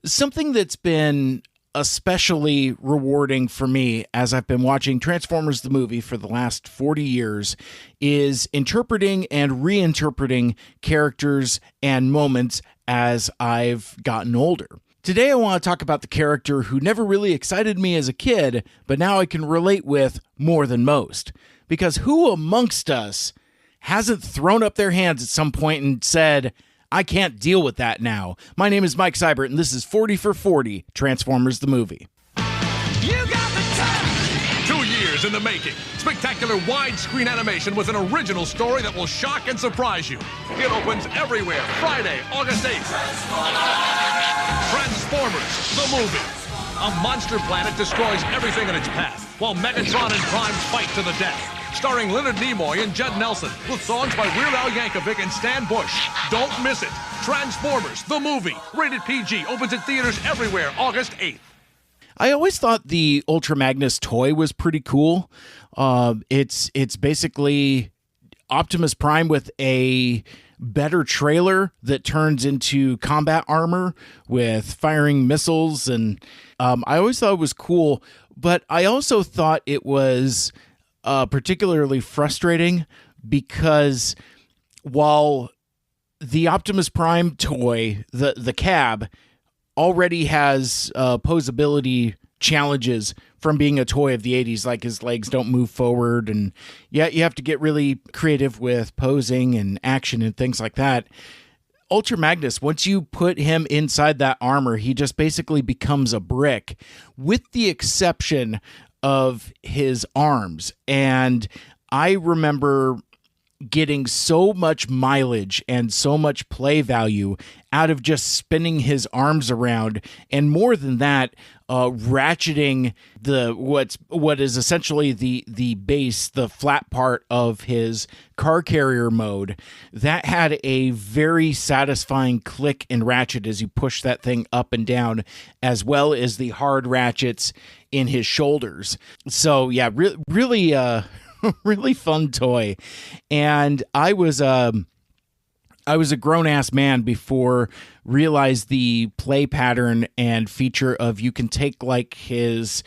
Something that's been especially rewarding for me as I've been watching Transformers the movie for the last 40 years is interpreting and reinterpreting characters and moments as I've gotten older. Today I want to talk about the character who never really excited me as a kid, but now I can relate with more than most. Because who amongst us hasn't thrown up their hands at some point and said, I can't deal with that now. My name is Mike Seibert, and this is 40 for 40, Transformers the Movie. You got the time! 2 years in the making. Spectacular widescreen animation with an original story that will shock and surprise you. It opens everywhere Friday, August 8th. Transformers, the movie. A monster planet destroys everything in its path, while Megatron and Prime fight to the death. Starring Leonard Nimoy and Judd Nelson, with songs by Weird Al Yankovic and Stan Bush. Don't miss it. Transformers, the movie. Rated PG. Opens at theaters everywhere August 8th. I always thought the Ultra Magnus toy was pretty cool. It's basically Optimus Prime with a better trailer that turns into combat armor with firing missiles. And I always thought it was cool, but I also thought it was particularly frustrating because while the Optimus Prime toy, the cab, already has posability challenges from being a toy of the 80s, like his legs don't move forward, and yeah, you have to get really creative with posing and action and things like that. Ultra Magnus, once you put him inside that armor, he just basically becomes a brick, with the exception of his arms. And I remember getting so much mileage and so much play value out of just spinning his arms around, and more than that, ratcheting what is essentially the base, the flat part of his car carrier mode. That had a very satisfying click and ratchet as you push that thing up and down, as well as the hard ratchets in his shoulders. So yeah, really really fun toy. And I was a grown-ass man before realized the play pattern and feature of you can take like his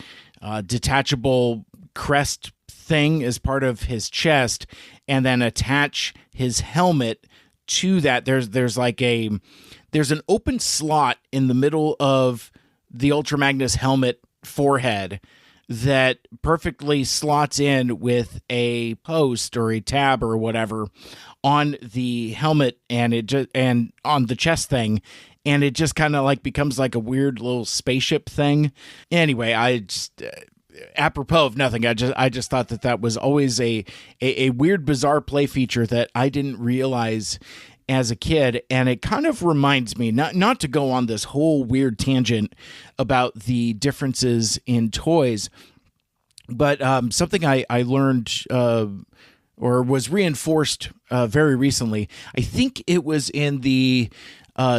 detachable crest thing as part of his chest and then attach his helmet to that. There's an open slot in the middle of the Ultra Magnus helmet forehead that perfectly slots in with a post or a tab or whatever on the helmet and on the chest thing, and it just kind of like becomes like a weird little spaceship thing. Anyway, I just apropos of nothing, I just thought that was always a weird, bizarre play feature that I didn't realize as a kid. And it kind of reminds me, not to go on this whole weird tangent about the differences in toys, but something I learned or was reinforced very recently. I think it was in the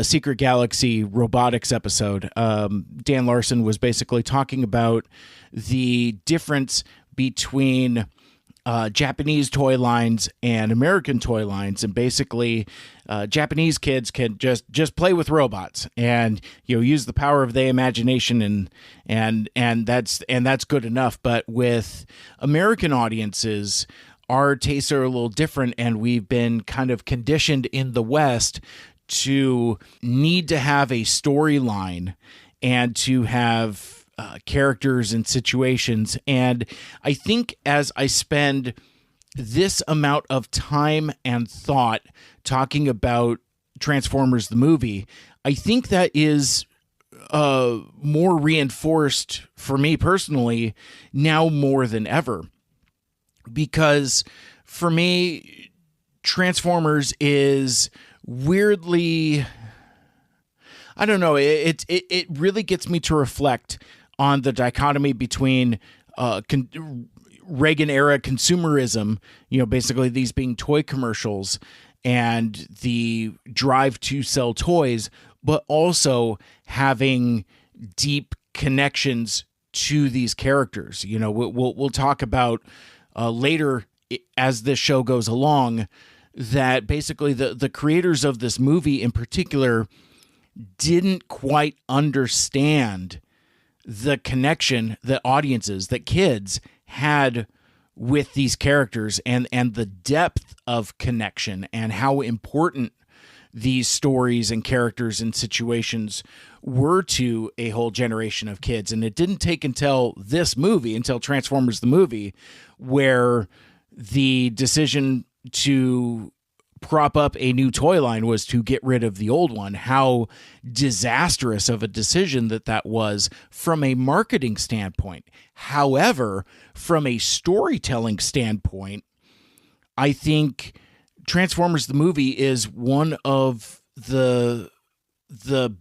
Secret Galaxy robotics episode. Dan Larson was basically talking about the difference between Japanese toy lines and American toy lines, and basically Japanese kids can just play with robots and use the power of their imagination, and that's good enough. But with American audiences, our tastes are a little different, and we've been kind of conditioned in the West to need to have a storyline and to have characters and situations. And I think as I spend this amount of time and thought talking about Transformers the movie, I think that is more reinforced for me personally now more than ever. Because for me, Transformers is weirdly, I don't know, it really gets me to reflect on the dichotomy between Reagan-era consumerism, basically these being toy commercials, and the drive to sell toys, but also having deep connections to these characters. We'll talk about later as this show goes along that basically the creators of this movie in particular didn't quite understand the connection that audiences, that kids had with these characters, and the depth of connection and how important these stories and characters and situations were to a whole generation of kids. And it didn't take until Transformers the movie, where the decision to prop up a new toy line was to get rid of the old one, how disastrous of a decision that was from a marketing standpoint. However, from a storytelling standpoint, I think Transformers the movie is one of the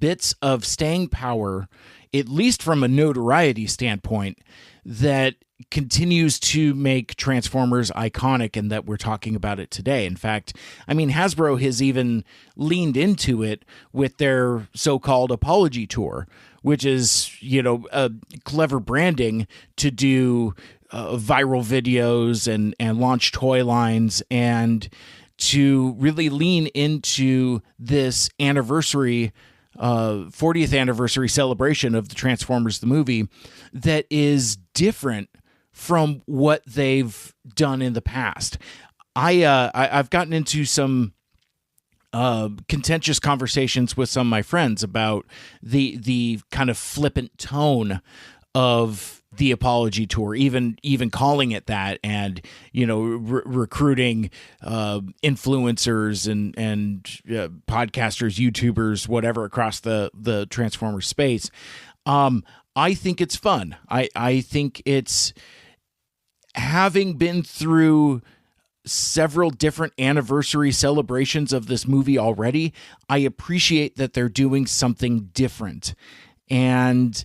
bits of staying power, at least from a notoriety standpoint, that continues to make Transformers iconic, and that we're talking about it today. In fact, I mean, Hasbro has even leaned into it with their so-called apology tour, which is, a clever branding to do viral videos and launch toy lines, and to really lean into this anniversary 40th anniversary celebration of the Transformers the movie that is different from what they've done in the past. I've gotten into some contentious conversations with some of my friends about the kind of flippant tone of the apology tour, even calling it that, and recruiting influencers and podcasters, YouTubers, whatever, across the Transformers space. I think it's fun. I think it's, having been through several different anniversary celebrations of this movie already, I appreciate that they're doing something different. And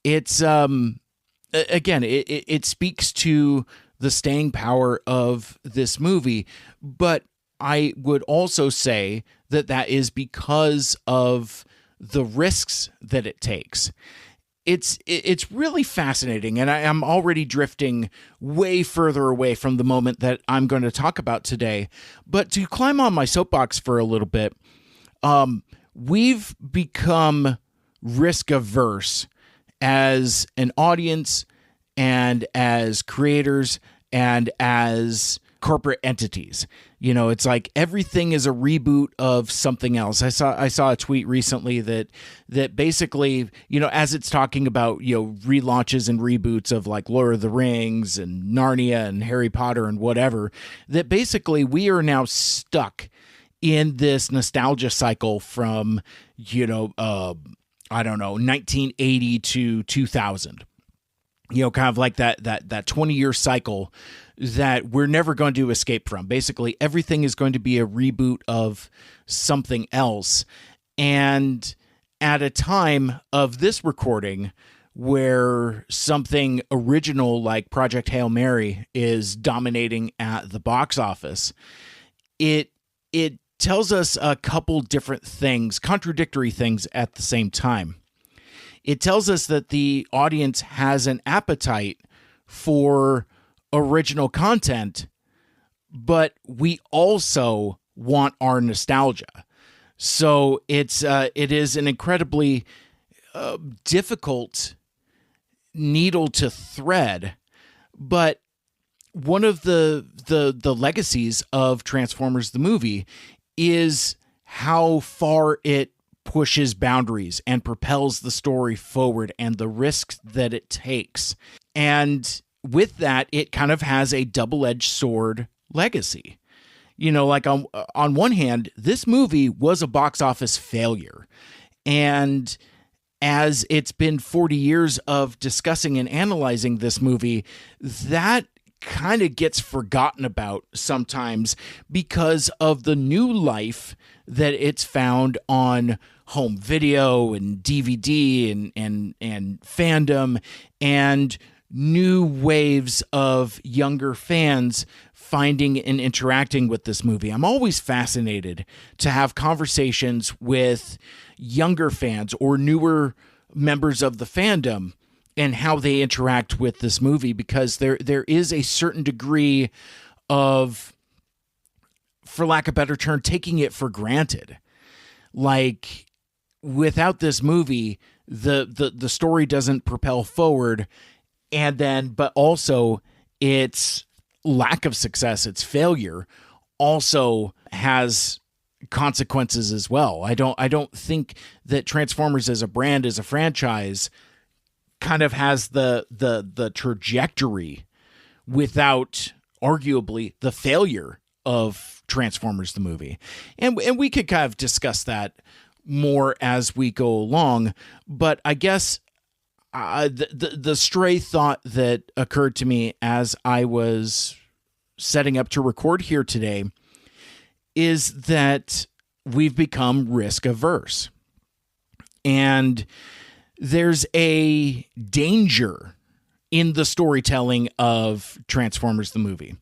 it's again, it speaks to the staying power of this movie, but I would also say that is because of the risks that it takes. It's really fascinating, and I'm already drifting way further away from the moment that I'm going to talk about today. But to climb on my soapbox for a little bit, we've become risk averse as an audience, and as creators, and as corporate entities. It's like everything is a reboot of something else. I saw a tweet recently that basically, as it's talking about, relaunches and reboots of like Lord of the Rings and Narnia and Harry Potter and whatever, that basically we are now stuck in this nostalgia cycle from, I don't know, 1980 to 2000. Kind of like that 20-year cycle that we're never going to escape from. Basically, everything is going to be a reboot of something else. And at a time of this recording where something original like Project Hail Mary is dominating at the box office, it tells us a couple different things, contradictory things at the same time. It tells us that the audience has an appetite for original content, but we also want our nostalgia. So it is an incredibly difficult needle to thread, but one of the legacies of Transformers the movie is how far it pushes boundaries and propels the story forward, and the risks that it takes. And with that, it kind of has a double-edged sword legacy. Like on one hand, this movie was a box office failure. And as it's been 40 years of discussing and analyzing this movie, that kind of gets forgotten about sometimes because of the new life that it's found on home video and DVD and fandom, and new waves of younger fans finding and interacting with this movie. I'm always fascinated to have conversations with younger fans or newer members of the fandom and how they interact with this movie, because there is a certain degree of, for lack of a better term, taking it for granted. Like, without this movie, the story doesn't propel forward, but also its lack of success, its failure, also has consequences as well. I don't think that Transformers as a brand, as a franchise, kind of has the trajectory without arguably the failure of Transformers the movie. And we could kind of discuss that more as we go along, but I guess the stray thought that occurred to me as I was setting up to record here today is that we've become risk averse. And there's a danger in the storytelling of Transformers the movie.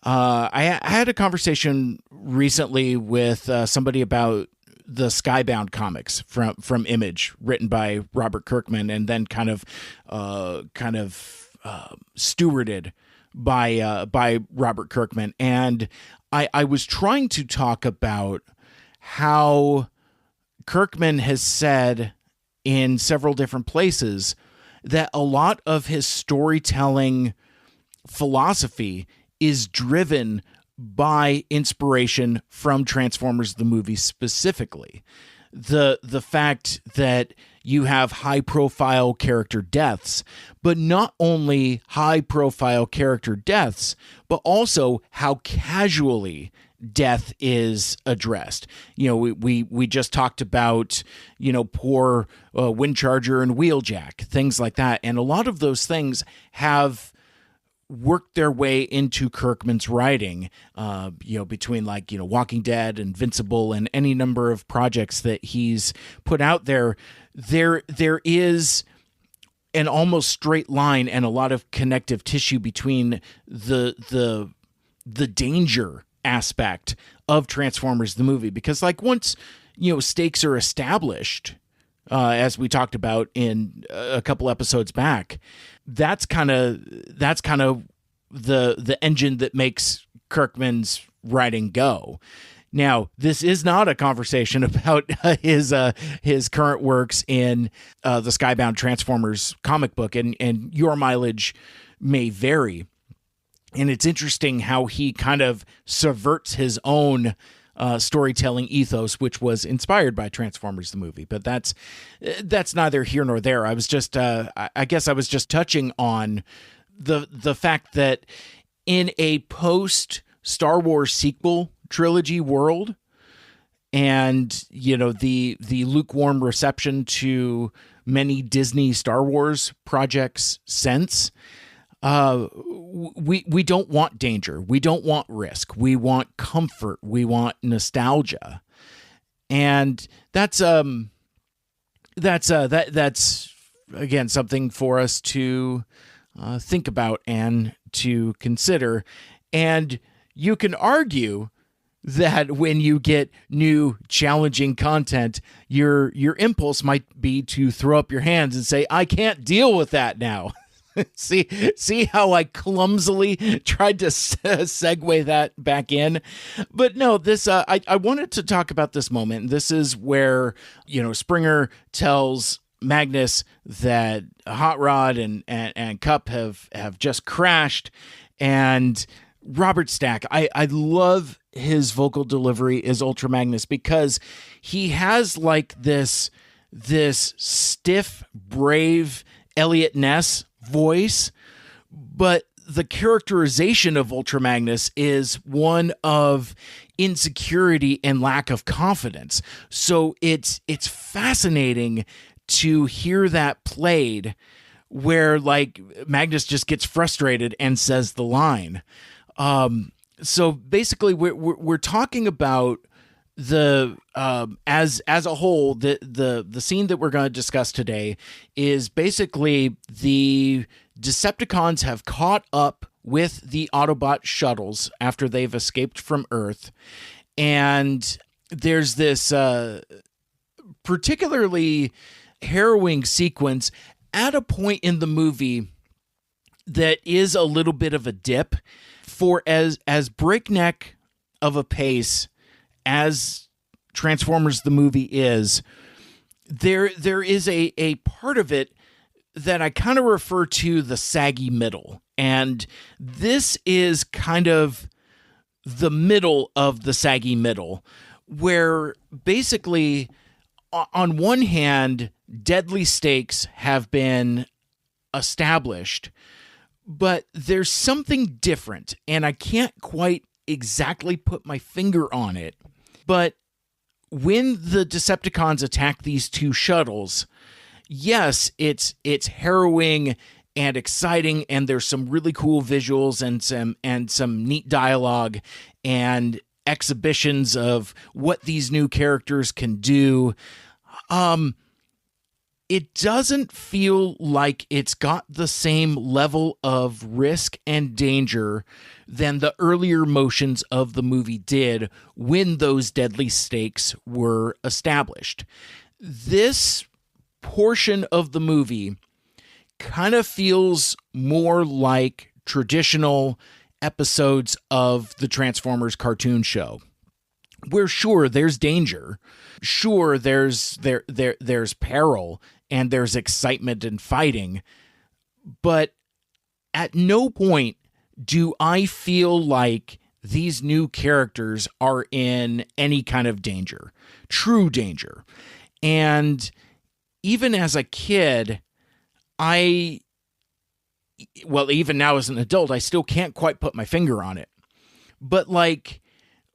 I had a conversation recently with somebody about the Skybound comics from Image, written by Robert Kirkman, and then kind of stewarded by Robert Kirkman. And I was trying to talk about how Kirkman has said in several different places that a lot of his storytelling philosophy is driven by inspiration from Transformers the movie specifically. The fact that you have high-profile character deaths, but not only high-profile character deaths, but also how casually death is addressed. You know, we just talked about, poor Windcharger and Wheeljack, things like that. And a lot of those things have worked their way into Kirkman's writing, between Walking Dead, Invincible, and any number of projects that he's put out there. There is an almost straight line and a lot of connective tissue between the danger aspect of Transformers the movie, because once stakes are established, as we talked about in a couple episodes back, that's kind of the engine that makes Kirkman's writing go. Now, this is not a conversation about his current works in the Skybound Transformers comic book, and your mileage may vary. And it's interesting how he kind of subverts his own storytelling ethos, which was inspired by Transformers the movie. But that's neither here nor there. I was just, I guess I was just touching on the fact that in a post Star Wars sequel trilogy world, and the lukewarm reception to many Disney Star Wars projects since, we don't want danger. We don't want risk. We want comfort. We want nostalgia. And that's again something for us to think about and to consider. And you can argue that when you get new challenging content, your impulse might be to throw up your hands and say, I can't deal with that now. See how I clumsily tried to segue that back in? But no, this I wanted to talk about this moment. This is where, Springer tells Magnus that Hot Rod and Cup have just crashed, and Robert Stack, I love his vocal delivery as Ultra Magnus, because he has this stiff, brave Elliot Ness voice, but the characterization of Ultra Magnus is one of insecurity and lack of confidence. So it's fascinating to hear that played, where Magnus just gets frustrated and says the line. So basically we're talking about the as a whole, the scene that we're going to discuss today is basically the Decepticons have caught up with the Autobot shuttles after they've escaped from Earth, and there's this particularly harrowing sequence at a point in the movie that is a little bit of a dip. For as breakneck of a pace as Transformers the movie is, there is a part of it that I kind of refer to the saggy middle. And this is kind of the middle of the saggy middle, where basically, on one hand, deadly stakes have been established, but there's something different, and I can't quite exactly put my finger on it. But when the Decepticons attack these two shuttles, yes, it's harrowing and exciting, and there's some really cool visuals and some neat dialogue and exhibitions of what these new characters can do. It doesn't feel like it's got the same level of risk and danger than the earlier motions of the movie did when those deadly stakes were established. This portion of the movie kind of feels more like traditional episodes of the Transformers cartoon show, where sure, there's danger, sure, there's peril, and there's excitement and fighting, but at no point do I feel like these new characters are in any kind of danger, true danger. And even as a kid, even now as an adult, I still can't quite put my finger on it. But like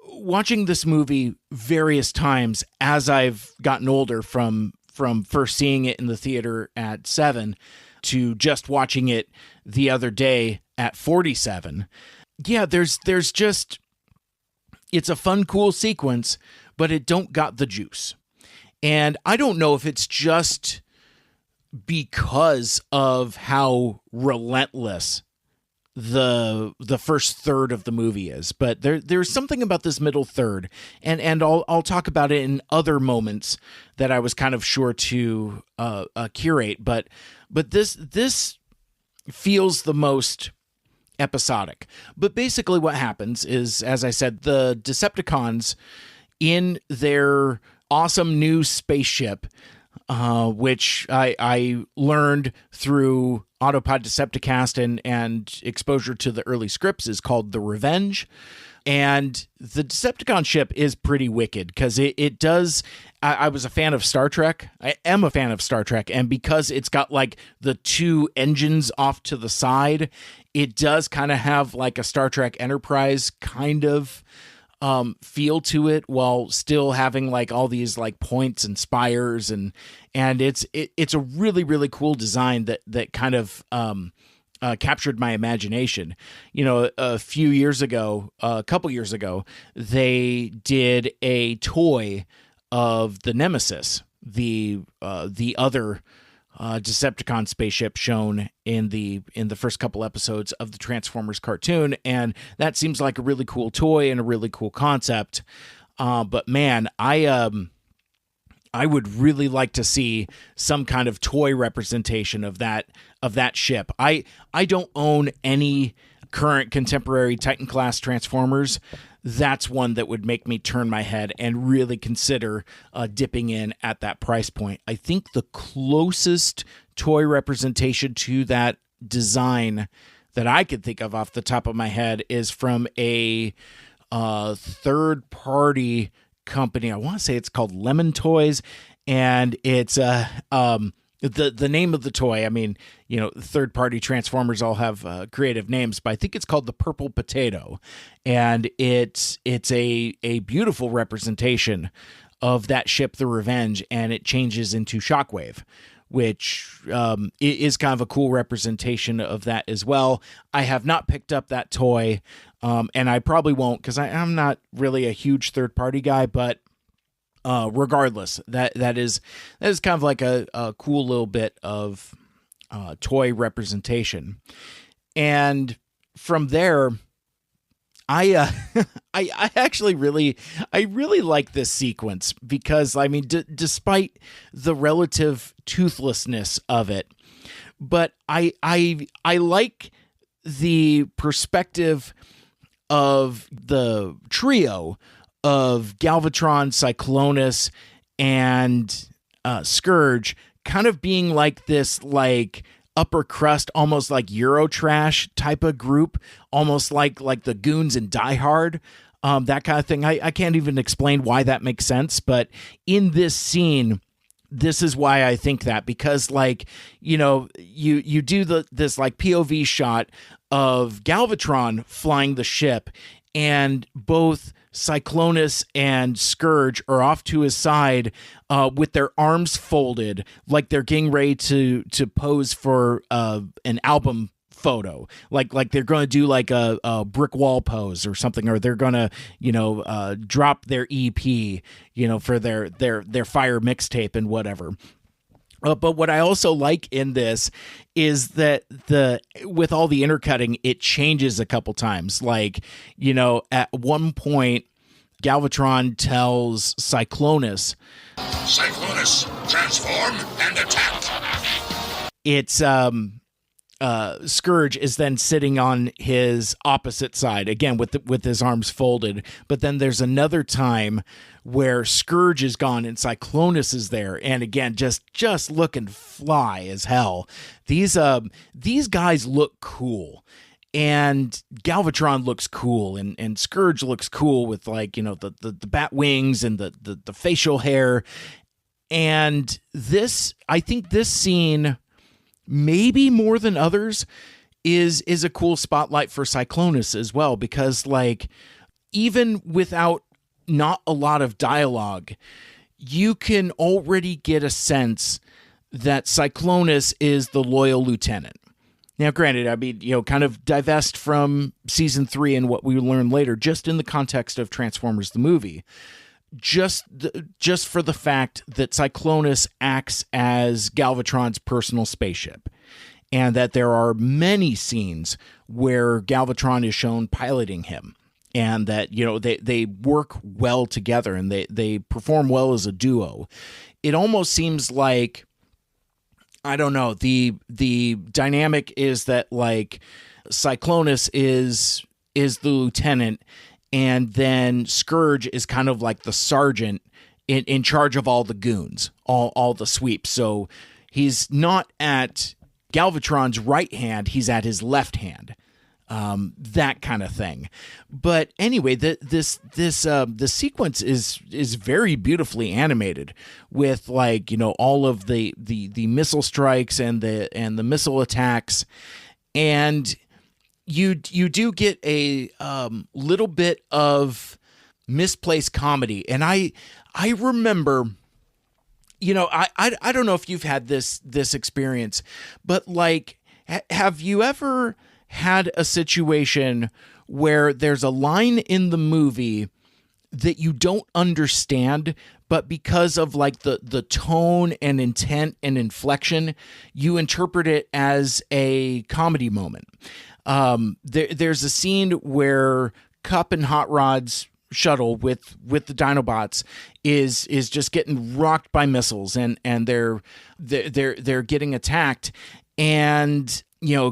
watching this movie various times as I've gotten older, from first seeing it in the theater at 7 to just watching it the other day at 47. Yeah, there's just, it's a fun, cool sequence, but it don't got the juice. And I don't know if it's just because of how relentless the first third of the movie is, but there's something about this middle third, and I'll talk about it in other moments that I was kind of sure to curate, but this feels the most episodic. But basically what happens is, as I said, the Decepticons in their awesome new spaceship, which I learned through Autopod Decepticast and exposure to the early scripts, is called The Revenge. And the Decepticon ship is pretty wicked because it does. I was a fan of Star Trek. I am a fan of Star Trek. And because it's got like the two engines off to the side, it does kind of have like a Star Trek Enterprise kind of feel to it, while still having like all these like points and spires, and it's a really, really cool design that kind of captured my imagination. You know, a couple years ago, they did a toy of the Nemesis, the other Decepticon spaceship shown in the first couple episodes of the Transformers cartoon, and that seems like a really cool toy and a really cool concept. But man, I would really like to see some kind of toy representation of that ship. I don't own any current contemporary Titan class Transformers. That's one that would make me turn my head and really consider dipping in at that price point. I think the closest toy representation to that design that I could think of off the top of my head is from a third-party company. I want to say it's called Lemon Toys, and it's the name of the toy. I mean, you know, third-party Transformers all have creative names, but I think it's called the Purple Potato, and it's a beautiful representation of that ship, the Revenge, and it changes into Shockwave, which is kind of a cool representation of that as well. I have not picked up that toy, and I probably won't because I'm not really a huge third-party guy, but regardless, that is kind of like a cool little bit of toy representation. And from there, I actually really like this sequence because, I mean, despite the relative toothlessness of it, but I like the perspective of the trio of Galvatron, Cyclonus, and Scourge kind of being like this, like upper crust, almost like Eurotrash type of group, almost like the goons in Die Hard, that kind of thing. I can't even explain why that makes sense, but in this scene, this is why I think that, because like, you do this like POV shot of Galvatron flying the ship, and both Cyclonus and Scourge are off to his side with their arms folded, like they're getting ready to pose for an album photo, like they're going to do like a brick wall pose or something, or they're going to drop their EP, for their Fire mixtape and whatever. But what I also like in this is that with all the intercutting, it changes a couple times. Like, at one point, Galvatron tells Cyclonus, transform and attack. It's Scourge is then sitting on his opposite side, again with his arms folded. But then there's another time where Scourge is gone and Cyclonus is there, and again just looking fly as hell. These guys look cool, and Galvatron looks cool, and Scourge looks cool with like the bat wings and the facial hair. And I think this scene, maybe more than others, is a cool spotlight for Cyclonus as well, because like, even without not a lot of dialogue, you can already get a sense that Cyclonus is the loyal lieutenant. Now, granted, I mean, kind of divest from season 3 and what we learn later, just in the context of Transformers the movie. Just for the fact that Cyclonus acts as Galvatron's personal spaceship, and that there are many scenes where Galvatron is shown piloting him, and that they work well together, and they perform well as a duo. It almost seems like, I don't know, the dynamic is that like Cyclonus is the lieutenant, and then Scourge is kind of like the sergeant in charge of all the goons, all the sweeps. So he's not at Galvatron's right hand, he's at his left hand. That kind of thing. But anyway, the sequence is very beautifully animated, with like, all of the missile strikes and the missile attacks. And you do get a little bit of misplaced comedy. And I remember, I don't know if you've had this experience, but like, have you ever had a situation where there's a line in the movie that you don't understand, but because of like the tone and intent and inflection, you interpret it as a comedy moment? There's a scene where Cup and Hot Rod's shuttle with the Dinobots is just getting rocked by missiles, and they're getting attacked, and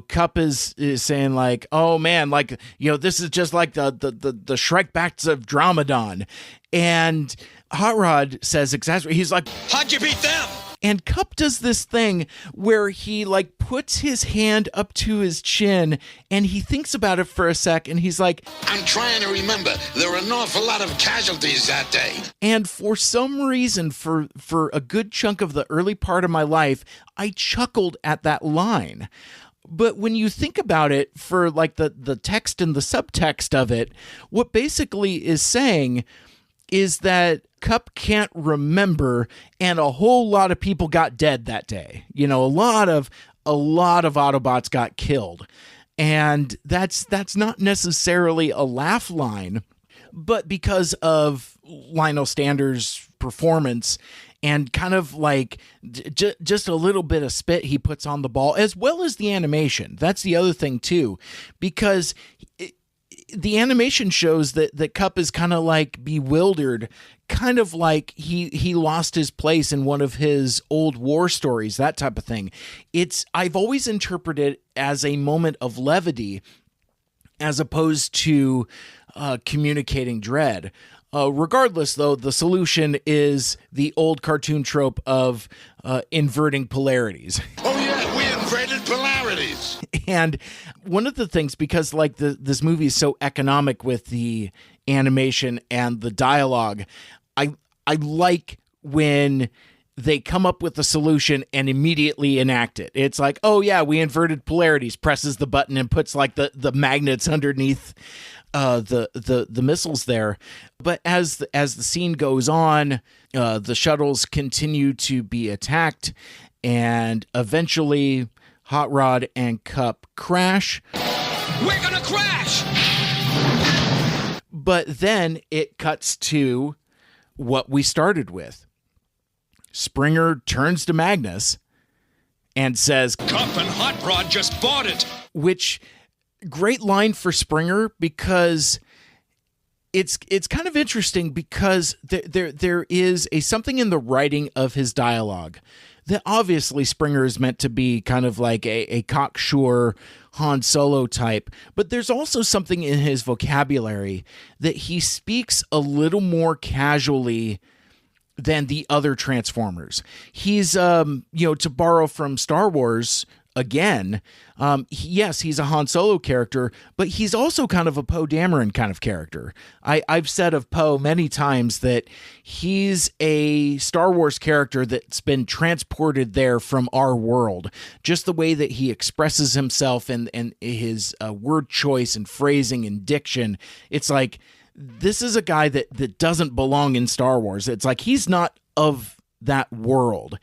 Cup is saying like, oh man, like, this is just like the Shrek backs of Dromadon. And Hot Rod says exactly, he's like, how'd you beat them? And Cup does this thing where he like puts his hand up to his chin, and he thinks about it for a sec, and he's like, I'm trying to remember. There were an awful lot of casualties that day. And for some reason, for a good chunk of the early part of my life, I chuckled at that line. But when you think about it, for like the text and the subtext of it, what basically is saying is that Cup can't remember, and a whole lot of people got dead that day. A lot of Autobots got killed. And that's not necessarily a laugh line, but because of Lionel Stander's performance and kind of like just a little bit of spit he puts on the ball, as well as the animation. That's the other thing too, because the animation shows that Cup is kind of like bewildered, kind of like he lost his place in one of his old war stories, that type of thing. I've always interpreted it as a moment of levity, as opposed to communicating dread. Regardless, though, the solution is the old cartoon trope of inverting polarities. Oh, yeah, we inverted polarities. And one of the things, because like this movie is so economic with the animation and the dialogue, I like when they come up with a solution and immediately enact it. It's like, oh yeah, we inverted polarities, presses the button and puts like the magnets underneath the missiles there. But as the scene goes on, the shuttles continue to be attacked, and eventually Hot Rod and Cup crash. We're gonna crash! But then it cuts to what we started with. Springer turns to Magnus and says, Cup and Hot Rod just bought it! Which, great line for Springer, because it's kind of interesting, because there is something in the writing of his dialogue that obviously Springer is meant to be kind of like a cocksure Han Solo type, but there's also something in his vocabulary that he speaks a little more casually than the other Transformers. He's, to borrow from Star Wars again, yes, he's a Han Solo character, but he's also kind of a Poe Dameron kind of character. I've said of Poe many times that he's a Star Wars character that's been transported there from our world. Just the way that he expresses himself and his word choice and phrasing and diction, it's like, this is a guy that doesn't belong in Star Wars. It's like he's not of that world.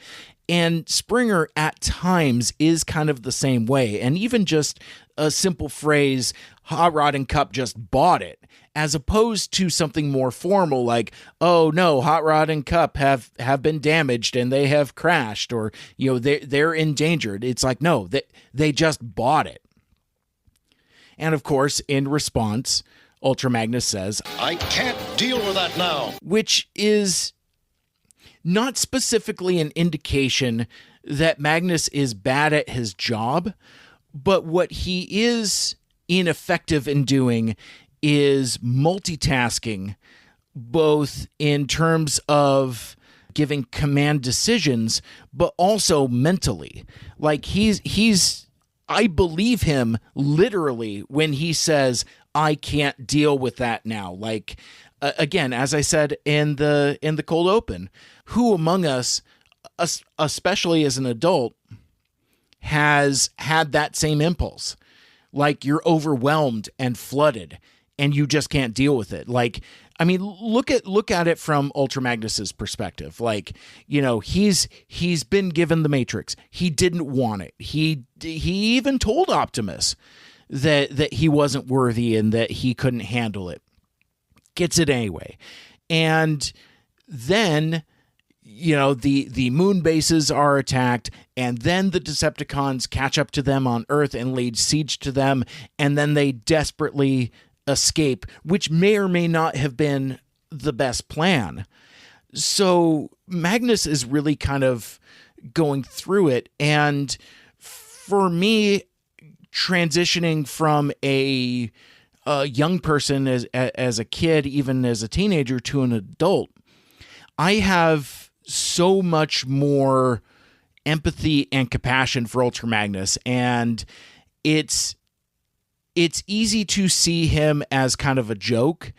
And Springer at times is kind of the same way. And even just a simple phrase, Hot Rod and Cup just bought it, as opposed to something more formal like, oh no, Hot Rod and Cup have been damaged and they have crashed, or they're endangered. It's like, no, they just bought it. And of course, in response, Ultra Magnus says, I can't deal with that now. Which is not specifically an indication that Magnus is bad at his job, but what he is ineffective in doing is multitasking, both in terms of giving command decisions, but also mentally. Like I believe him literally when he says, I can't deal with that now. Like, again, as I said in the cold open, who among us, especially as an adult, has had that same impulse? Like, you're overwhelmed and flooded and you just can't deal with it. Like, I mean, look at it from Ultra Magnus's perspective. Like, he's been given the Matrix. He didn't want it. He even told Optimus that he wasn't worthy and that he couldn't handle it. Gets it anyway. And then, the moon bases are attacked, and then the Decepticons catch up to them on Earth and lay siege to them, and then they desperately escape, which may or may not have been the best plan. So Magnus is really kind of going through it, and for me, transitioning from a young person as a kid, even as a teenager, to an adult, I have so much more empathy and compassion for Ultra Magnus, and it's easy to see him as kind of a joke.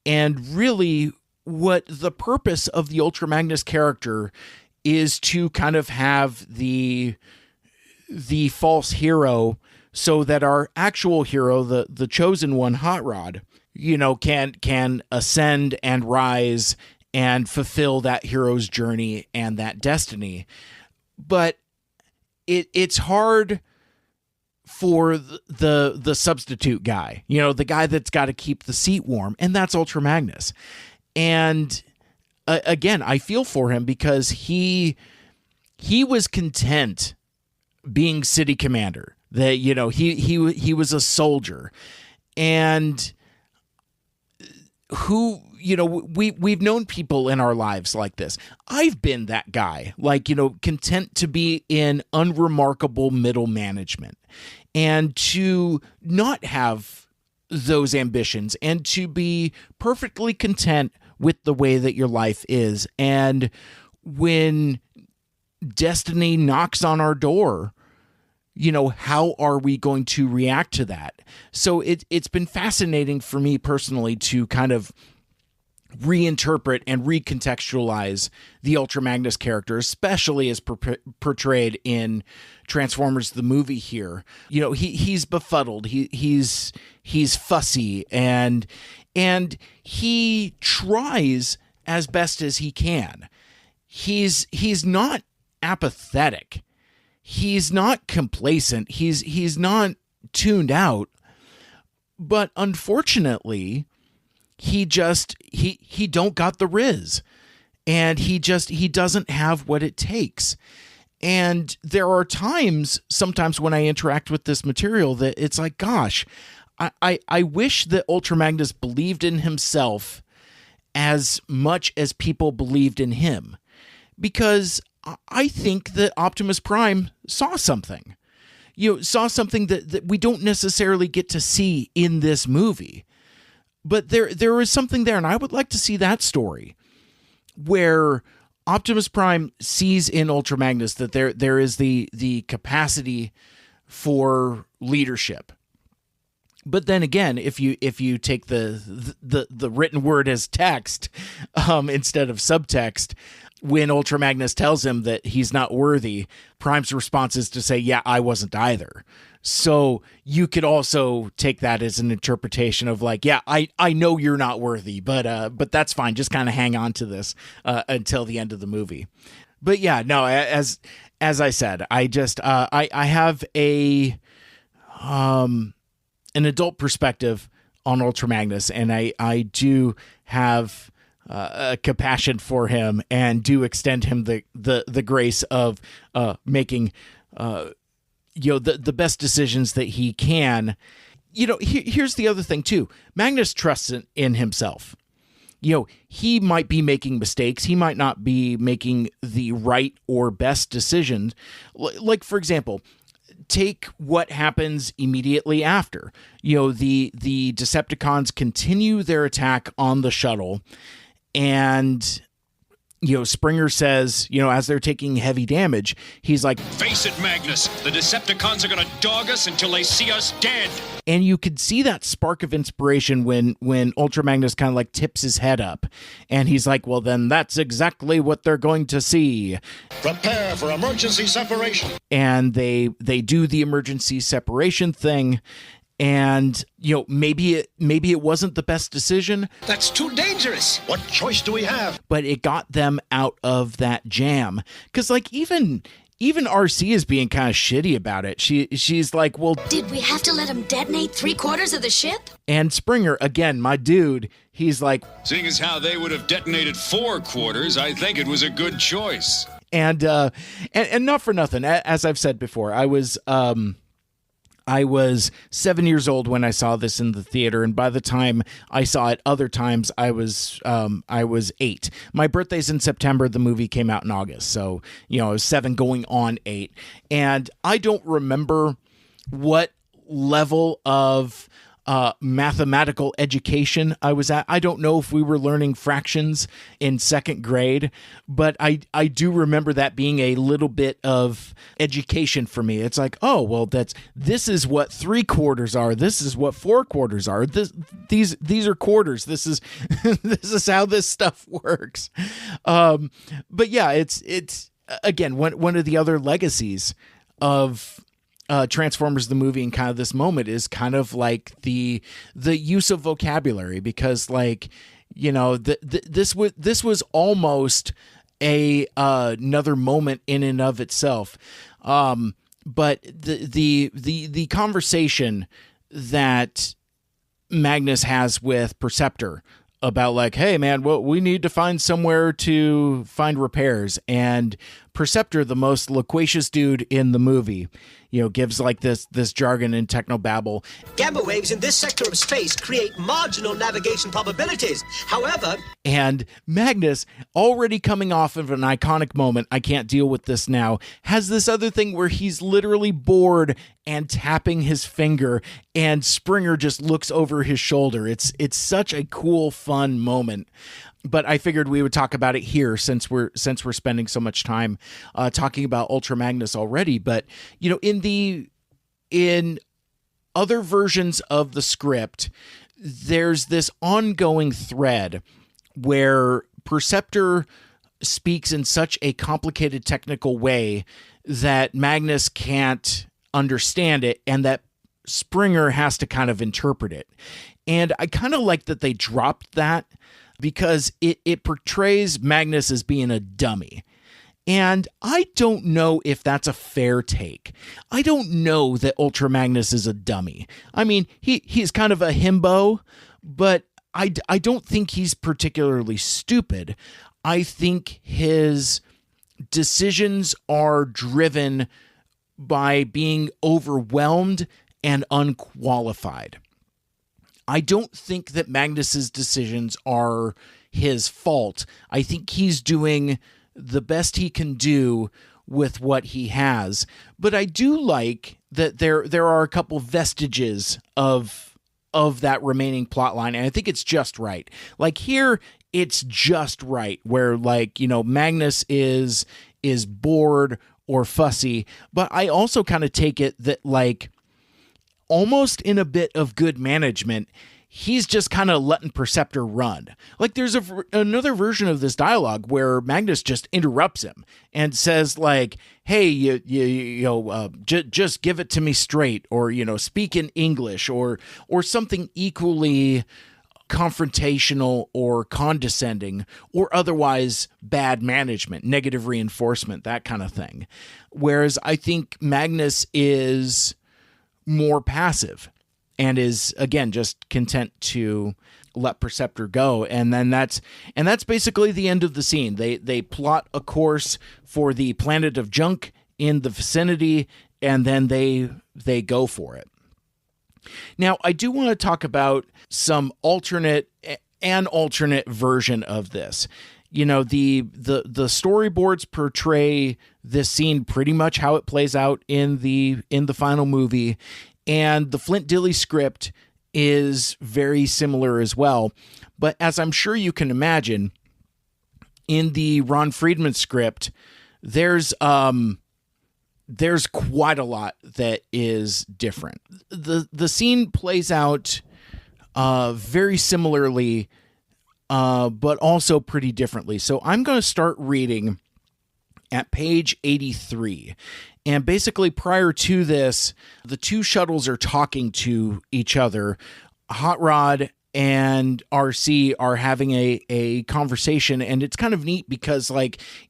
And really, what the purpose of the Ultra Magnus character is to kind of have the false hero, so that our actual hero, the chosen one, Hot Rod, can ascend and rise and fulfill that hero's journey and that destiny. But it's hard for the substitute guy, the guy that's got to keep the seat warm, and that's Ultra Magnus. And again, I feel for him, because he was content being city commander. That he was a soldier, and we've known people in our lives like this. I've been that guy, content to be in unremarkable middle management and to not have those ambitions, and to be perfectly content with the way that your life is. And when destiny knocks on our door, how are we going to react to that? So it's been fascinating for me personally to kind of reinterpret and recontextualize the Ultra Magnus character, especially as portrayed in Transformers the movie here. He's befuddled, he's fussy, and he tries as best as he can. He's not apathetic. He's not complacent. He's not tuned out. But unfortunately, he don't got the riz, and he doesn't have what it takes. And there are sometimes when I interact with this material that it's like, gosh, I wish that Ultra Magnus believed in himself as much as people believed in him, because I think that Optimus Prime saw something, that we don't necessarily get to see in this movie. But there is something there, and I would like to see that story where Optimus Prime sees in Ultra Magnus that there is the capacity for leadership. But then again, if you take the written word as text instead of subtext, when Ultra Magnus tells him that he's not worthy, Prime's response is to say, yeah, I wasn't either. So you could also take that as an interpretation of like, yeah, I know you're not worthy, but that's fine. Just kind of hang on to this until the end of the movie. But yeah, no, as I said, I just I have an adult perspective on Ultra Magnus, and I do have a compassion for him and do extend him the grace of making the best decisions that he can. Here's the other thing too. Magnus trusts in himself. He might be making mistakes. He might not be making the right or best decisions. Like, for example, take what happens immediately after. The Decepticons continue their attack on the shuttle, and Springer says, as they're taking heavy damage, he's like, "Face it, Magnus, the Decepticons are gonna dog us until they see us dead." And you could see that spark of inspiration when Ultra Magnus kind of like tips his head up, and he's like, well, then that's exactly what they're going to see. Prepare for emergency separation. And they do the emergency separation thing. And, maybe it wasn't the best decision. That's too dangerous. What choice do we have? But it got them out of that jam. Because, like, even RC is being kind of shitty about it. She's like, well... Did we have to let him detonate 3/4 of the ship? And Springer, again, my dude, he's like... Seeing as how they would have detonated 4/4, I think it was a good choice. And not for nothing, as I've said before, I was 7 years old when I saw this in the theater, and by the time I saw it other times, I was 8. My birthday's in September. The movie came out in August, so I was 7 going on 8, and I don't remember what level of mathematical education I was at. I don't know if we were learning fractions in 2nd grade, but I do remember that being a little bit of education for me. It's like, oh, well, this is what 3/4 are. This is what 4/4 are. These are quarters. This is this is how this stuff works. But yeah, it's again one of the other legacies of Transformers the movie and kind of this moment is kind of like the use of vocabulary, because like this was almost another moment in and of itself, but the conversation that Magnus has with Perceptor about like, hey man, well, we need to find somewhere to find repairs, and Perceptor, the most loquacious dude in the movie, gives like this jargon and technobabble. Gamma waves in this sector of space create marginal navigation probabilities. However... And Magnus, already coming off of an iconic moment, I can't deal with this now, has this other thing where he's literally bored and tapping his finger, and Springer just looks over his shoulder. It's such a cool, fun moment. but I figured we would talk about it here since we're spending so much time talking about Ultra Magnus already. But in other versions of the script, there's this ongoing thread where Perceptor speaks in such a complicated technical way that Magnus can't understand it, and that Springer has to kind of interpret it. And I kind of like that they dropped that, because it portrays Magnus as being a dummy. And I don't know if that's a fair take. I don't know that Ultra Magnus is a dummy. I mean, he's kind of a himbo, but I don't think he's particularly stupid. I think his decisions are driven by being overwhelmed and unqualified. I don't think that Magnus's decisions are his fault. I think he's doing the best he can do with what he has. But I do like that there are a couple vestiges of that remaining plot line, and I think it's just right. Like here, it's just right, where Magnus is bored or fussy, but I also kind of take it that almost in a bit of good management, he's just kind of letting Perceptor run. Like there's another version of this dialogue where Magnus just interrupts him and says hey, just give it to me straight, or, speak in English, or something equally confrontational or condescending, or otherwise bad management, negative reinforcement, that kind of thing. Whereas I think Magnus is more passive and is, again, just content to let Perceptor go. And then that's basically the end of the scene. They plot a course for the planet of junk in the vicinity, and then they go for it. Now, I do want to talk about some alternate version of this. The storyboards portray this scene pretty much how it plays out in the final movie, and the Flint Dille script is very similar as well. But as I'm sure you can imagine, in the Ron Friedman script, there's quite a lot that is different. The scene plays out very similarly, but also pretty differently. So I'm going to start reading at page 83. And basically prior to this, the two shuttles are talking to each other. Hot Rod and RC are having a conversation, and it's kind of neat because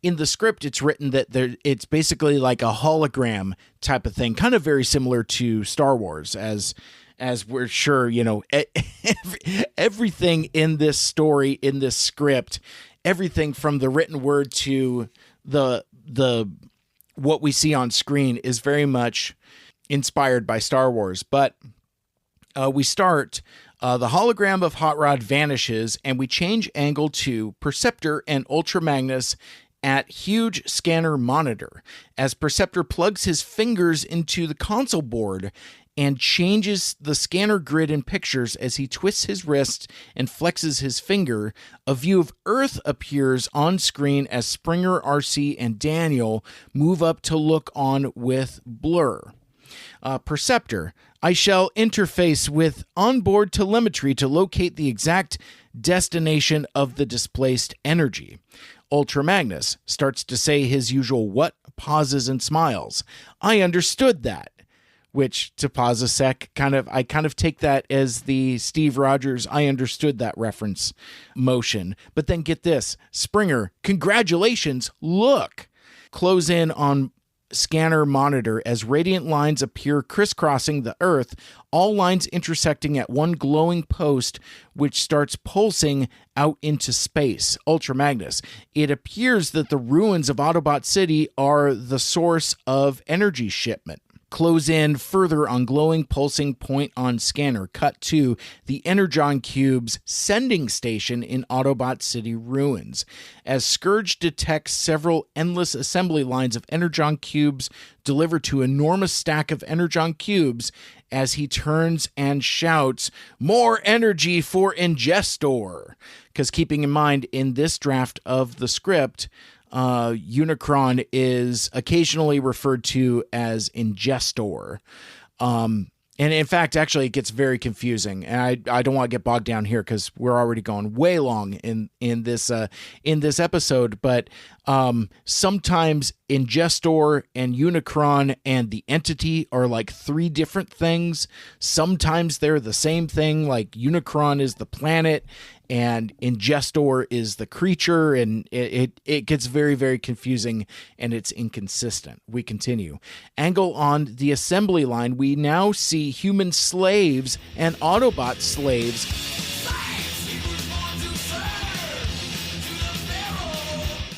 in the script it's written that it's basically like a hologram type of thing, kind of very similar to Star Wars, as we're sure everything in this story, in this script, everything from the written word to the what we see on screen is very much inspired by Star Wars. But we start. The hologram of Hot Rod vanishes, and we change angle to Perceptor and Ultra Magnus at huge scanner monitor, as Perceptor plugs his fingers into the console board and changes the scanner grid in pictures. As he twists his wrist and flexes his finger, a view of Earth appears on screen as Springer, RC, and Daniel move up to look on with Blur. Perceptor: I shall interface with onboard telemetry to locate the exact destination of the displaced energy. Ultra Magnus starts to say his usual what, pauses and smiles. I understood that. Which, to pause a sec, I kind of take that as the Steve Rogers I understood that reference motion. But then get this. Springer: congratulations, look. Close in on scanner monitor as radiant lines appear crisscrossing the Earth, all lines intersecting at one glowing post which starts pulsing out into space. Ultra Magnus: it appears that the ruins of Autobot City are the source of energy shipment. Close in further on glowing, pulsing point on scanner. Cut to the Energon Cube's sending station in Autobot City ruins. As Scourge detects several endless assembly lines of Energon Cubes delivered to enormous stack of Energon Cubes, as he turns and shouts, "More energy for Ingestor!" Because keeping in mind, in this draft of the script, Unicron is occasionally referred to as Ingestor. And in fact, actually, it gets very confusing. And I don't want to get bogged down here because we're already going way long in this episode. But sometimes Ingestor and Unicron and the entity are like three different things. Sometimes they're the same thing. Like Unicron is the planet and Ingestor is the creature, and it gets very, very confusing, and it's inconsistent. We continue. Angle on the assembly line, we now see human slaves and Autobot slaves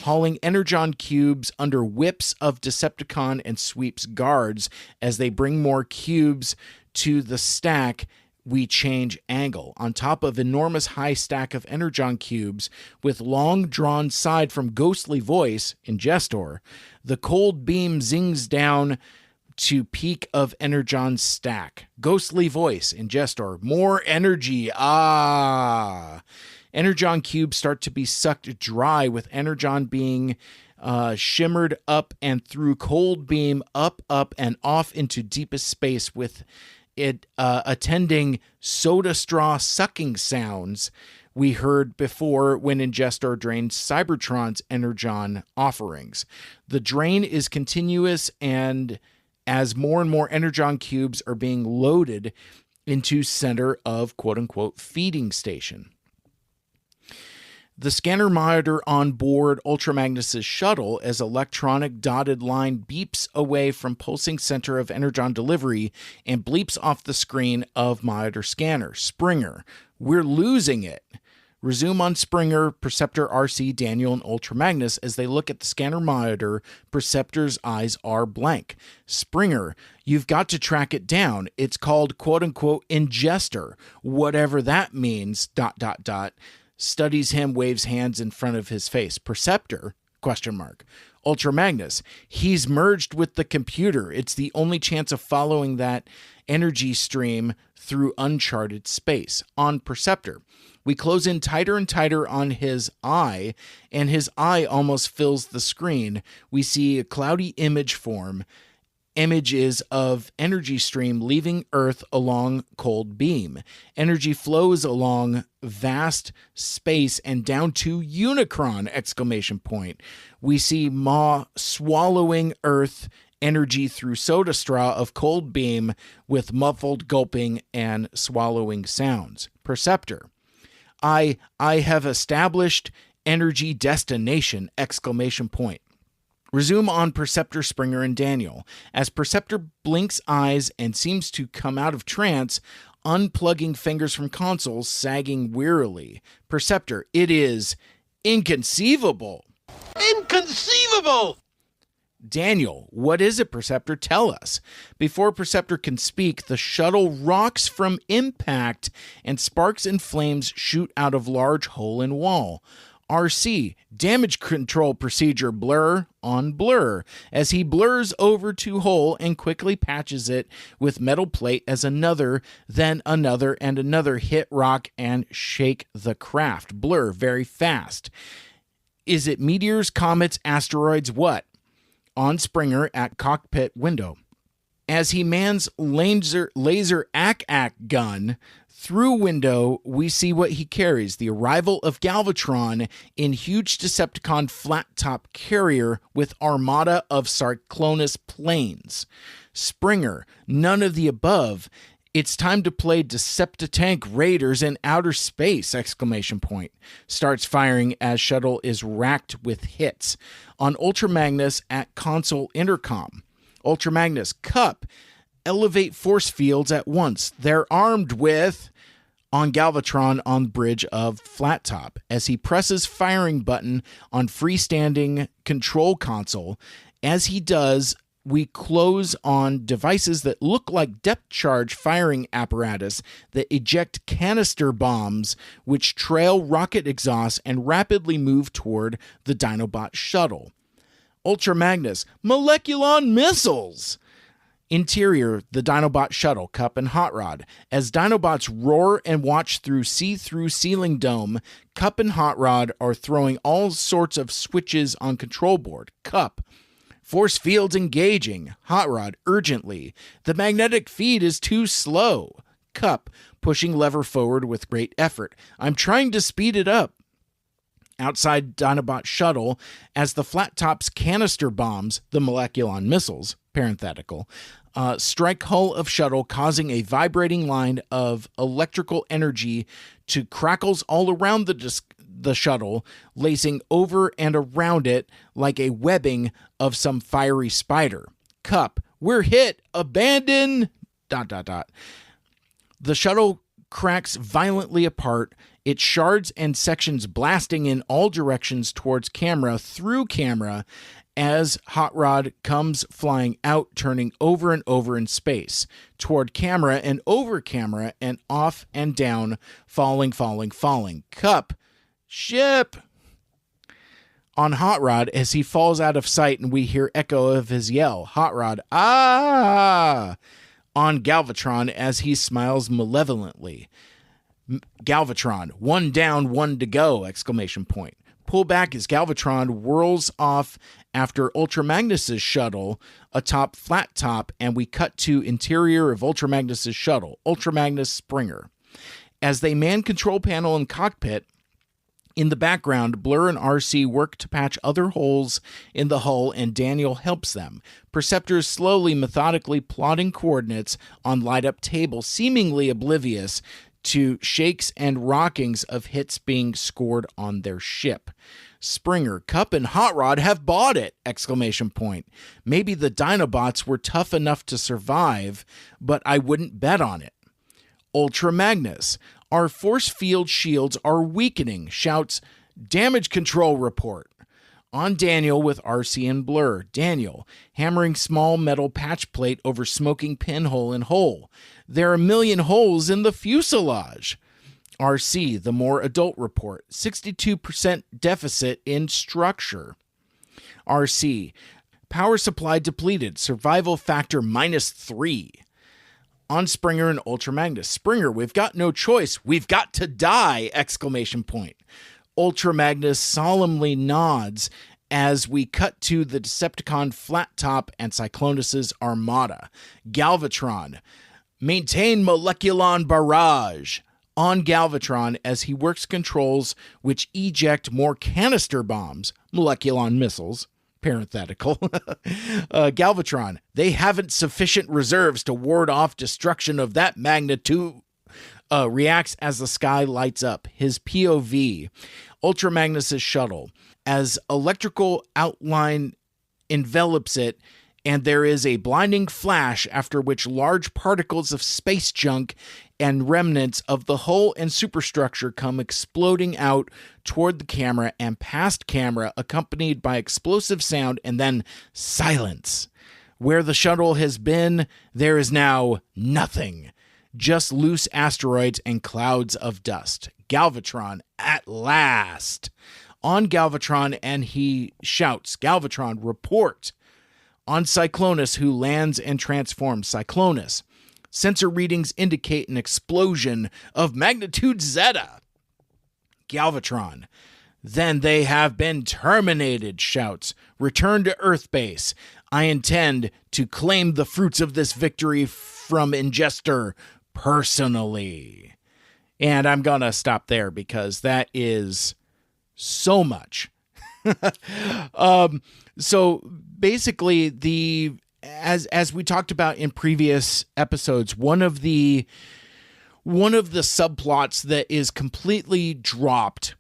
hauling Energon Cubes under whips of Decepticon and Sweep's guards. As they bring more cubes to the stack, we change angle. On top of enormous high stack of Energon Cubes with long drawn side from ghostly voice, Ingestor, the cold beam zings down to peak of Energon's stack. Ghostly voice, Ingestor, more energy, Energon Cubes start to be sucked dry, with Energon being shimmered up and through cold beam, up, and off into deepest space, with it attending soda straw sucking sounds we heard before when Ingestor drained Cybertron's Energon offerings. The drain is continuous, and as more and more Energon Cubes are being loaded into center of quote-unquote feeding station. The scanner monitor on board Ultra Magnus's shuttle, as electronic dotted line beeps away from pulsing center of Energon delivery and bleeps off the screen of monitor scanner. Springer, we're losing it. Resume on Springer, Perceptor, RC, Daniel, and Ultra Magnus. As they look at the scanner monitor, Perceptor's eyes are blank. Springer, you've got to track it down. It's called quote-unquote Ingestor, whatever that means, ... Studies him, waves hands in front of his face. Perceptor, ? Ultra Magnus, he's merged with the computer. It's the only chance of following that energy stream through uncharted space. On Perceptor, we close in tighter and tighter on his eye, and his eye almost fills the screen. We see a cloudy image form. Images of energy stream leaving Earth along cold beam. Energy flows along vast space and down to Unicron! ! We see Maw swallowing Earth energy through soda straw of cold beam with muffled gulping and swallowing sounds. Perceptor, I have established energy destination! Resume on Perceptor, Springer, and Daniel. As Perceptor blinks eyes and seems to come out of trance, unplugging fingers from consoles, sagging wearily. Perceptor, it is inconceivable. Inconceivable! Daniel, what is it, Perceptor? Tell us. Before Perceptor can speak, the shuttle rocks from impact, and sparks and flames shoot out of large hole in wall. RC, damage control procedure blur on blur, as he blurs over to hole and quickly patches it with metal plate as another, then another, and another hit rock and shake the craft. Blur very fast. Is it meteors, comets, asteroids, what? On Springer at cockpit window. As he mans laser ack gun through window, we see what he carries. The arrival of Galvatron in huge Decepticon flat-top carrier with armada of Cyclonus planes. Springer, none of the above. It's time to play Deceptitank Raiders in outer space! Starts firing as shuttle is racked with hits. On Ultra Magnus at console intercom. Ultra Magnus, Cup, elevate force fields at once. They're armed with... On Galvatron on bridge of Flat Top. As he presses firing button on freestanding control console. As he does, we close on devices that look like depth charge firing apparatus that eject canister bombs, which trail rocket exhausts and rapidly move toward the Dinobot shuttle. Ultra Magnus, Moleculon missiles! Interior, the Dinobot shuttle, Cup and Hot Rod. As Dinobots roar and watch through see-through ceiling dome, Cup and Hot Rod are throwing all sorts of switches on control board. Cup, force fields engaging. Hot Rod, urgently. The magnetic feed is too slow. Cup, pushing lever forward with great effort. I'm trying to speed it up. Outside Dinobot shuttle, as the Flat Top's canister bombs, the Moleculon missiles, parenthetical, strike hull of shuttle, causing a vibrating line of electrical energy to crackles all around the shuttle, lacing over and around it like a webbing of some fiery spider. Cup, we're hit, abandon, ... The shuttle cracks violently apart, its shards and sections blasting in all directions towards camera, through camera, as Hot Rod comes flying out, turning over and over in space, toward camera and over camera, and off and down, falling. Cup, ship! On Hot Rod, as he falls out of sight and we hear echo of his yell, Hot Rod, ah! On Galvatron, as he smiles malevolently. Galvatron, one down, one to go, ! Pull back as Galvatron whirls off after Ultra Magnus's shuttle atop Flat Top, and we cut to interior of Ultra Magnus's shuttle, Ultra Magnus Springer. As they man control panel and cockpit, in the background, Blur and RC work to patch other holes in the hull, and Daniel helps them. Perceptors slowly, methodically plotting coordinates on light-up table, seemingly oblivious to shakes and rockings of hits being scored on their ship. Springer, Cup, and Hot Rod have bought it! ! Maybe the Dinobots were tough enough to survive, but I wouldn't bet on it. Ultra Magnus, our force field shields are weakening, shouts, damage control report. On Daniel with RC and Blur. Daniel, hammering small metal patch plate over smoking pinhole and hole. There are 1 million holes in the fuselage. RC, the more adult report. 62% deficit in structure. RC, power supply depleted. Survival factor -3. On Springer and Ultra Magnus. Springer, we've got no choice. We've got to die! ! Ultra Magnus solemnly nods as we cut to the Decepticon Flat Top and Cyclonus's armada. Galvatron, maintain Moleculon barrage. On Galvatron, as he works controls which eject more canister bombs, Moleculon missiles, parenthetical. Galvatron, they haven't sufficient reserves to ward off destruction of that magnitude. Reacts as the sky lights up. His POV. Ultra Magnus's shuttle. As electrical outline envelops it, and there is a blinding flash, after which large particles of space junk and remnants of the hull and superstructure come exploding out toward the camera and past camera, accompanied by explosive sound and then silence. Where the shuttle has been, there is now nothing. Just loose asteroids and clouds of dust. Galvatron, at last. On Galvatron, and he shouts, Galvatron, report. On Cyclonus, who lands and transforms. Cyclonus, sensor readings indicate an explosion of magnitude zeta. Galvatron, then they have been terminated, shouts. Return to Earth base. I intend to claim the fruits of this victory from Ingester personally. And I'm going to stop there because that is so much. So basically, as we talked about in previous episodes, one of the subplots that is completely dropped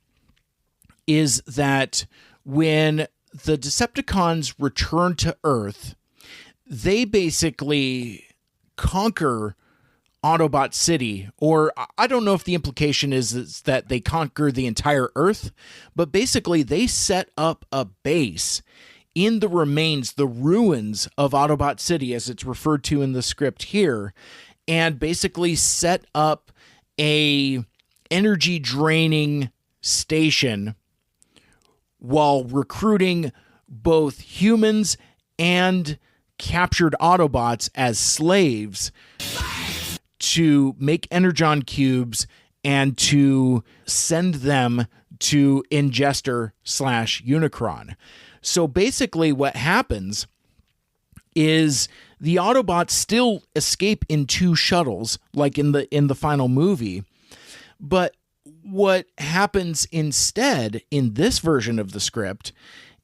is that when the Decepticons return to Earth, they basically conquer Autobot City, or I don't know if the implication is that they conquer the entire Earth, but basically they set up a base in the remains, the ruins of Autobot City, as it's referred to in the script here, and basically set up a energy draining station while recruiting both humans and captured Autobots as slaves to make Energon cubes and to send them to Ingester/Unicron. So basically what happens is the Autobots still escape in 2 shuttles, like in the final movie. But what happens instead in this version of the script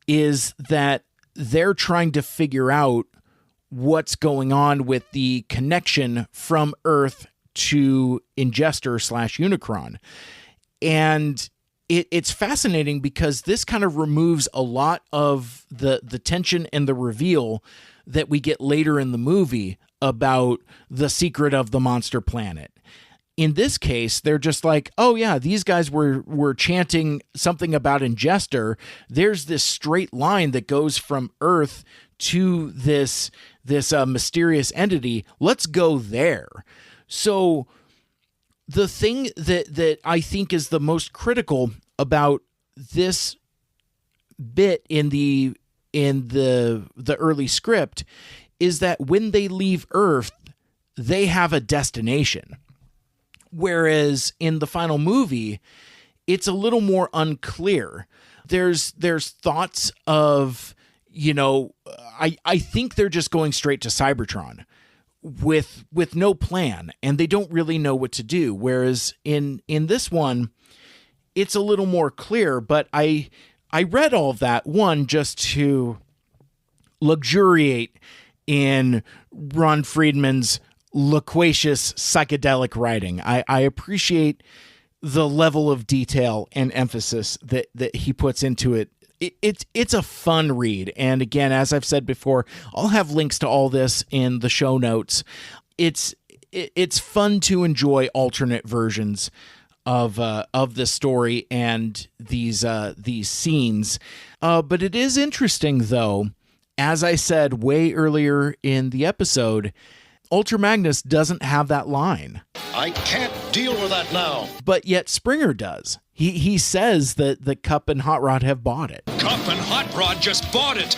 is that they're trying to figure out what's going on with the connection from Earth to Ingester/Unicron. And it's fascinating because this kind of removes a lot of the tension and the reveal that we get later in the movie about the secret of the monster planet. In this case, they're just like, oh yeah, these guys were chanting something about Ingester. There's this straight line that goes from Earth to this mysterious entity. Let's go there. So the thing that I think is the most critical about this bit in the early script is that when they leave Earth, they have a destination. Whereas in the final movie, it's a little more unclear. There's thoughts of, I think they're just going straight to Cybertron with no plan, and they don't really know what to do. Whereas in this one, it's a little more clear. But I read all of that, one, just to luxuriate in Ron Friedman's loquacious psychedelic writing. I appreciate the level of detail and emphasis that he puts into it. It's a fun read. And again, as I've said before, I'll have links to all this in the show notes. It's fun to enjoy alternate versions of this story and these scenes. But it is interesting, though, as I said way earlier in the episode, Ultra Magnus doesn't have that line. I can't deal with that now. But yet Springer does. He says that the Cup and Hot Rod have bought it. Cup and Hot Rod just bought it.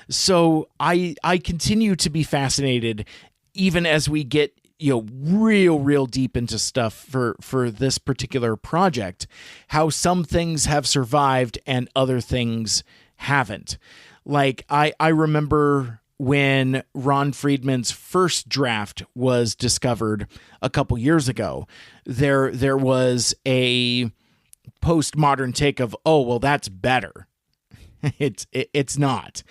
So I continue to be fascinated, even as we get real deep into stuff for this particular project, how some things have survived and other things haven't. Like I remember when Ron Friedman's first draft was discovered a couple years ago, there was a postmodern take of, oh, well, that's better. It's not.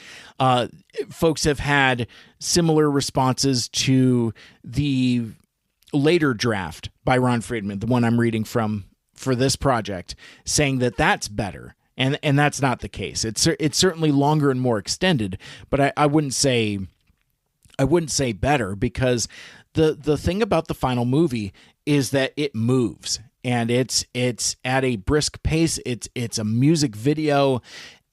Folks have had similar responses to the later draft by Ron Friedman, the one I'm reading from for this project, saying that that's better. And that's not the case. It's certainly longer and more extended, but I wouldn't say better, because the thing about the final movie is that it moves, and it's at a brisk pace. It's a music video,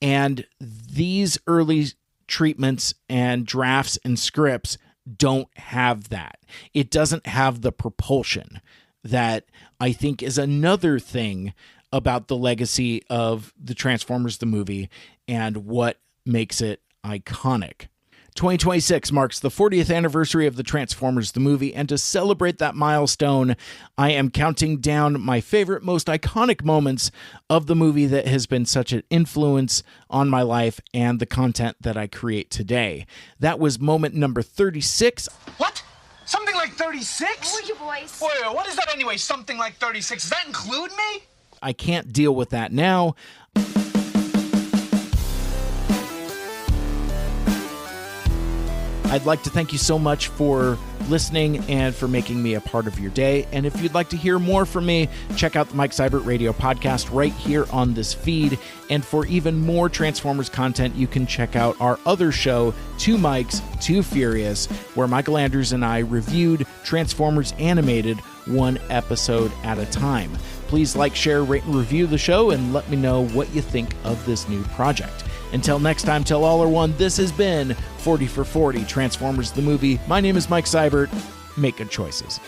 and these early treatments and drafts and scripts don't have that. It doesn't have the propulsion that I think is another thing about the legacy of the Transformers the movie and what makes it iconic. 2026 marks the 40th anniversary of the Transformers the movie, and to celebrate that milestone, I am counting down my favorite, most iconic moments of the movie that has been such an influence on my life and the content that I create today. That was moment number 36. What? Something like 36? Who are you boys? Wait, what is that anyway? Something like 36? Does that include me? I can't deal with that now. I'd like to thank you so much for listening and for making me a part of your day. And if you'd like to hear more from me, check out the Mike Seibert Radio podcast right here on this feed. And for even more Transformers content, you can check out our other show, Two Mikes, Too Furious, where Michael Andrews and I reviewed Transformers Animated one episode at a time. Please like, share, rate, and review the show, and let me know what you think of this new project. Until next time, till all are one, this has been 40 for 40 Transformers the Movie. My name is Mike Seibert. Make good choices.